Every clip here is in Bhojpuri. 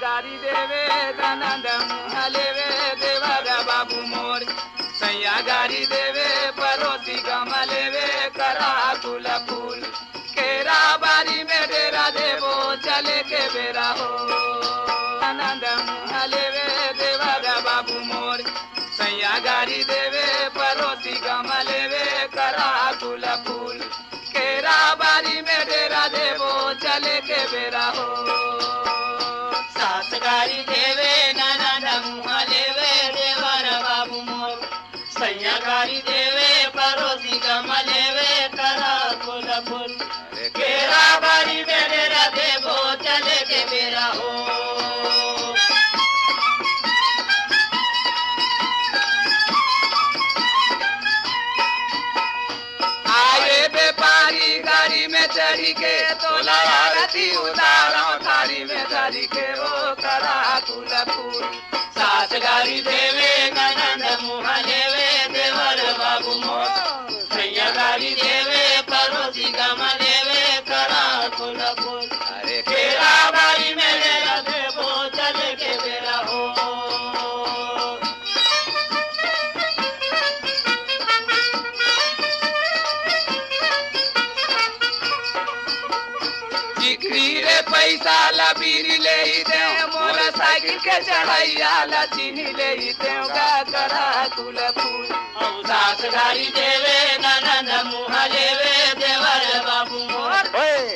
गारी देवे ननद मुँह लेवे देवर बाबू मोर सैया गारी देवे परोसी गम लेवे करा कुल फूल केरा बारी में डेरा देवो चले के बेरा हो ननद मुँह लेवे देवर बाबू मोर सैया गारी देवे परोसी गम लेवे करा कुल फूल केरा बारी में डेरा देवो चले के बेरा हो सास गारी देवे ननद मुँह लेवे देवर बाबू मोर सैया गारी देवे परोसी गम लेवे करा कुल फूल केरा बारी में डेरा देवो चले के बेरा हो व्यापारी गाड़ी में चढ़ी के तोला आरती उतारो थारी में धरी के वो करा कुल फूल सास गारी देवे ननद मुँह लेवे देवर बाबू मोर सैया गारी देवे परोसी गम लेवे करा कुल फूल अरे केरा बारी में डेरा देवो चले के बेरा हो रे पैसा लबीर ले दे मोटरसाइकिल के चढ़ैया लचीनी ले दे करा कुल फूल सास गारी देवे ननद मुँह लेवे देवर बाबू मोर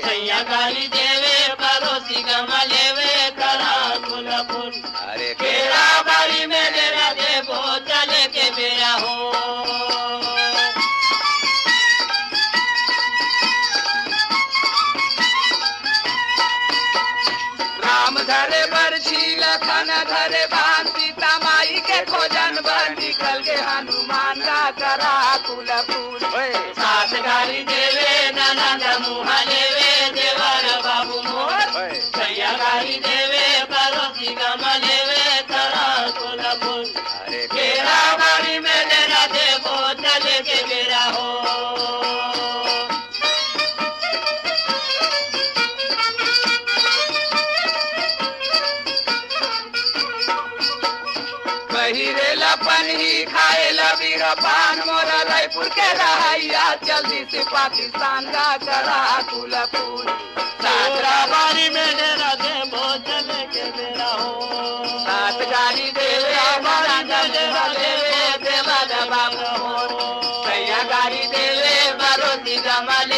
सैया गारी देवे परोसी गम लेवे करा कुल फूल अरे केरा बारी में डेरा देवो चले के बेरा हो धरे बरछी लखन धरे भान सीता माई के खोजन बर निकल के हनुमान का करा कुल फूल सास गारी देवे ननद मुँह लेवे देवर बाबू मोर सैया गारी देवे परोसी गम लेवे करा कुल फूल केरा बारी में डेरा देवो चले के बेरा हो हीरे लपन ही खाए लबीर पान मोरा रायपुर के रहाइया जल्दी से पाकिस्तान का करा कुल फूल सातरा बारी में डेरा देवो चले के बेरा हो सात गाड़ी देवे देवा बाबू सैया गाड़ी देवे बरोती गमले